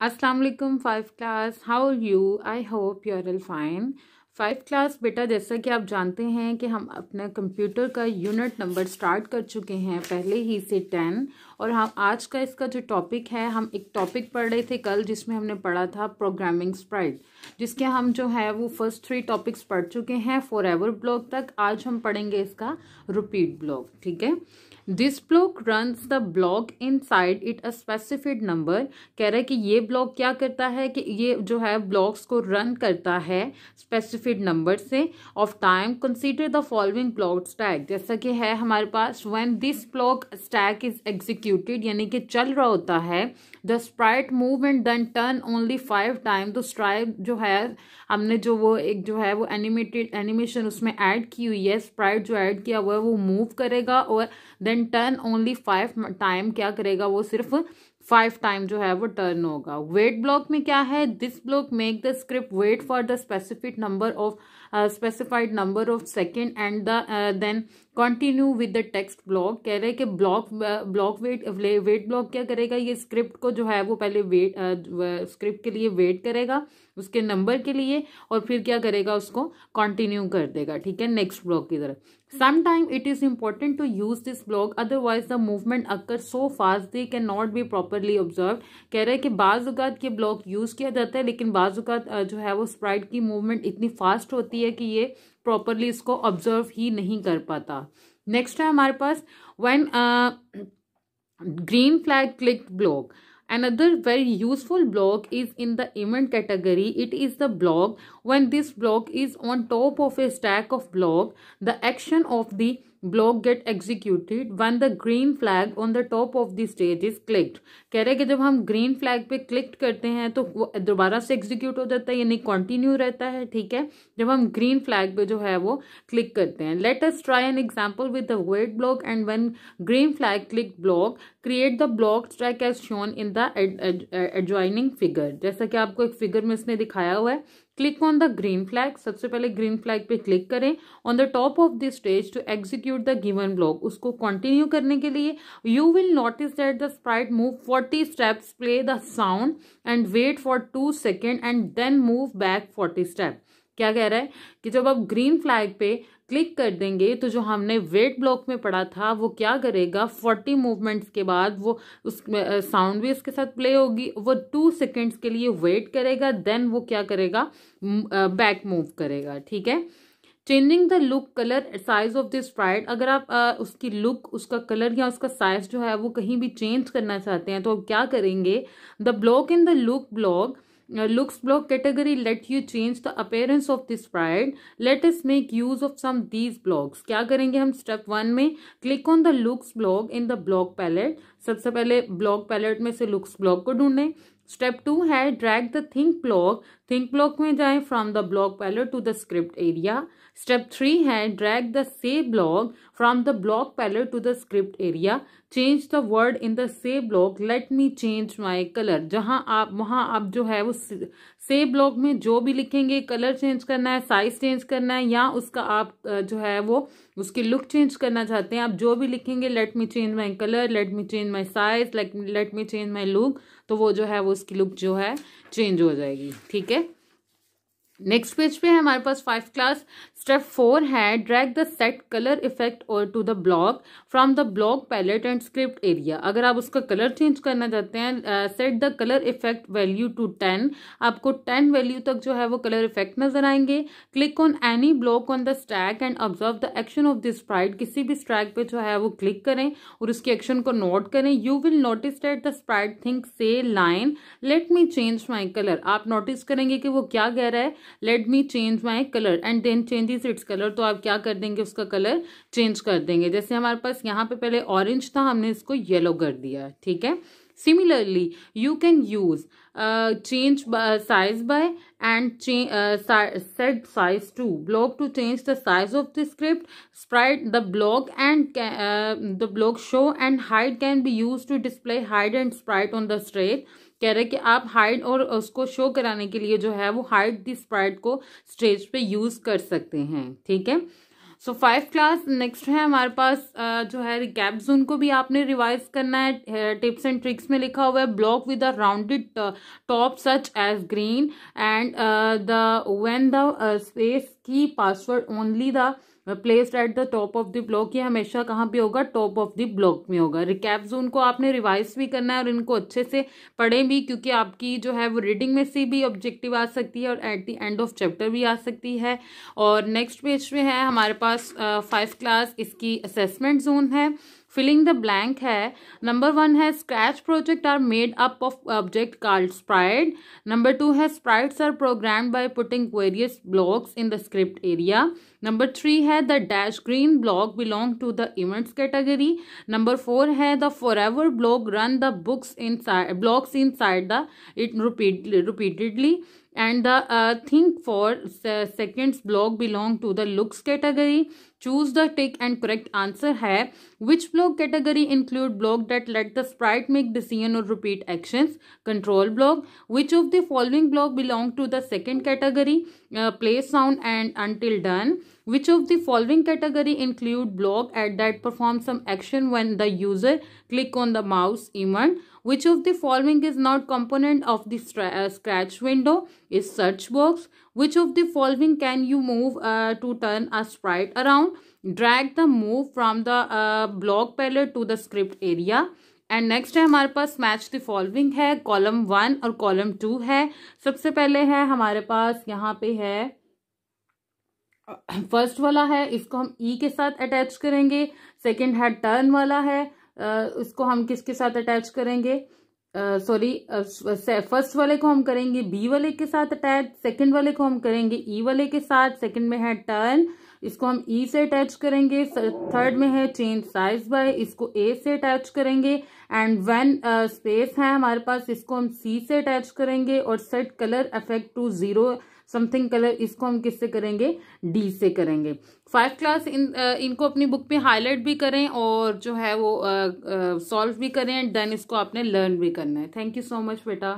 अस्सलाम वालेकुम five class, how are you? I hope you are all fine. Five class बेटा, जैसा कि आप जानते हैं कि हम अपने कंप्यूटर का यूनिट नंबर स्टार्ट कर चुके हैं पहले ही से 10। और हम आज का इसका जो टॉपिक है, हम एक टॉपिक पढ़ रहे थे कल जिसमें हमने पढ़ा था प्रोग्रामिंग स्प्राइट, जिसके हम जो है वो फर्स्ट 3 टॉपिक्स पढ़ चुके हैं फॉरएवर ब्लॉक तक। आज हम पढ़ेंगे इसका रिपीट ब्लॉक। ठीक है, this block runs the block inside it a specified number. कह रहा है कि ये ब्लॉक क्या करता है कि ये जो है ब्लॉक्स को रन करता है स्पेसिफिड नंबर से of time. Consider the following block stack, जैसा कि है हमारे पास when this block stack is executed, यानी कि चल रहा होता है, the sprite move and then turn only 5 time. तो स्प्राइट जो है हमने जो वो एक जो है वो एनिमेशन उसमें ऐड की हुई है, स्प्राइट जो ऐड किया हुआ है वो मूव करेगा और देन टर्न ओनली 5 टाइम क्या करेगा, वो सिर्फ 5 टाइम जो है वो टर्न होगा। वेट ब्लॉक में क्या है, this block make the script wait for the specified number of second and then continue with the text block. कह रहे हैं कि वेट ब्लॉक क्या करेगा, ये स्क्रिप्ट को जो है वो पहले स्क्रिप्ट के लिए वेट करेगा उसके नंबर के लिए और फिर क्या करेगा, उसको कंटिन्यू कर देगा। ठीक है, नेक्स्ट ब्लॉक की तरफ। Sometime it is important to use this block, otherwise the movement occurs so fast they cannot be properly observed। कह रहे हैं कि बाज औक़ात ये ब्लॉक यूज किया जाता है, लेकिन बाज औक़ात जो है वो स्प्राइट की मूवमेंट इतनी फास्ट होती है कि ये प्रॉपरली इसको ऑब्जर्व ही नहीं कर पाता। नेक्स्ट है हमारे पास when green flag clicked block. Another very useful block is in the event category. It is the block when this block is on top of a stack of block. The action of the block get executed when the green flag on the top of the stage is clicked। कह रहे हैं कि जब हम green flag पे click करते हैं तो वो दोबारा से एग्जीक्यूट हो जाता है, यानी कंटिन्यू रहता है। ठीक है, जब हम ग्रीन फ्लैग पे जो है वो क्लिक करते हैं। Let us try an example with the wait block and when green flag click block create the block stack as shown in the adjoining figure. जैसा कि आपको एक फिगर में इसने दिखाया हुआ है। Click on the green flag, सबसे पहले ग्रीन फ्लैग पे क्लिक करें on the top of the stage to execute the given block. उसको कंटिन्यू करने के लिए you will notice that the sprite move 40 steps, play the sound and wait for 2 second and then move back 40 step. क्या कह रहा है कि जब आप ग्रीन फ्लैग पे क्लिक कर देंगे तो जो हमने वेट ब्लॉक में पढ़ा था वो क्या करेगा, 40 मूवमेंट्स के बाद वो उस साउंड भी उसके साथ प्ले होगी, वो 2 सेकेंड्स के लिए वेट करेगा, देन वो क्या करेगा, बैक मूव करेगा। ठीक है, changing the look colour size of this Sprite. अगर आप उसकी लुक, उसका कलर या उसका साइज जो है वो कहीं भी चेंज करना चाहते हैं तो आप क्या करेंगे, the block in the looks block category let you change the appearance of this sprite। let us make use of some these blocks। क्या करेंगे हम, स्टेप 1 में click on the looks block in the block palette। सबसे पहले block palette में से looks block को ढूंढें। स्टेप 2 है ड्रैग द थिंक ब्लॉक में जाएं from the block palette to the script area. Step 3 है drag the say block from the block palette to the script area. Change the word in the say block, let me change my colour. वहां आप जो है वो से block में जो भी लिखेंगे, कलर चेंज करना है, साइज चेंज करना है, या उसका आप जो है वो उसकी लुक चेंज करना चाहते हैं, आप जो भी लिखेंगे, late me change my colour, late me change my size, late me change my look, तो वो जो है वो उसकी लुक जो है चेंज हो जाएगी। ठीक है, नेक्स्ट पेज पे है हमारे पास 5 क्लास। स्टेप 4 है drag the set colour effect और to the block from the block palette and script area. अगर आप उसका कलर चेंज करना चाहते हैं, set the colour effect value to 10। आपको 10 वैल्यू तक जो है वो कलर इफेक्ट नजर आएंगे। Click on any block on the stack and observe the action of this Sprite. किसी भी स्टैक पे जो है वो क्लिक करें और उसकी एक्शन को नोट करें। You will notice that the sprite think say line let me change my colour. आप नोटिस करेंगे कि वो क्या कह रहा है, let me change my colour and then changes its colour. तो आप क्या कर देंगे, उसका कलर चेंज कर देंगे। जैसे हमारे पास यहाँ पे पहले ऑरेंज था, हमने इसको येलो कर दिया। ठीक है, similarly you can use change size by and set size to block to change the size of the script sprite. The block show and hide can be use to display hide and sprite on the stage. कह रहे कि आप hide और उसको show कराने के लिए जो है वो हाइड द स्प्राइट को स्टेज पे यूज कर सकते हैं। ठीक है, सो 5 क्लास नेक्स्ट है हमारे पास जो है रिकैप जोन को भी आपने रिवाइज करना है। टिप्स एंड ट्रिक्स में लिखा हुआ है block with a rounded top such as green and the when the space key password only the placed at the top of the block. ये हमेशा कहाँ पे होगा, टॉप ऑफ द ब्लॉक में होगा। रिकैप जोन को आपने रिवाइज भी करना है और इनको अच्छे से पढ़ें भी, क्योंकि आपकी जो है वो रीडिंग में से भी ऑब्जेक्टिव आ सकती है और at the end of chapter भी आ सकती है। और नेक्स्ट पेज पे है हमारे पास 5 क्लास, इसकी असेसमेंट जोन है। फिलिंग द ब्लैंक है। नंबर 1 है Scratch project are made up of object called sprite. Number 2 है sprites are programmed by putting various blocks in the script area. Number 3 है the dash green block belong to the events category. Number 4 है the forever block run the books blocks inside the it repeatedly and the think for seconds block belong to the looks category. Choose the tick and correct answer है which block category include block that let the sprite make decision or repeat actions. Control block. Which of the following block belong to the second category, play sound and until done. Which of the following category include block that perform some action when the user click on the mouse event. Which of the following is not component of the scratch window, is search box. Which of the following can you move to turn a sprite around. Drag the move from the block palette to the script area. And next है हमारे पास match the following है। Column 1 और column 2 है। सबसे पहले है हमारे पास यहाँ पे है फर्स्ट वाला है, इसको हम ई के साथ अटैच करेंगे। सेकंड है टर्न वाला है, इसको हम किसके साथ अटैच करेंगे, फर्स्ट वाले को हम करेंगे बी वाले के साथ अटैच, सेकंड वाले को हम करेंगे ई वाले के साथ। सेकंड में है टर्न, इसको हम ई से अटैच करेंगे। थर्ड में है चेंज साइज बाय, इसको ए से अटैच करेंगे। एंड व्हेन स्पेस है हमारे पास, इसको हम सी से अटैच करेंगे। और set colour effect to 0 something colour, इसको हम किससे करेंगे, डी से करेंगे। 5 क्लास इनको अपनी बुक पे हाईलाइट भी करें और जो है वो सॉल्व भी करें, देन इसको आपने लर्न भी करना है। थैंक यू सो मच बेटा।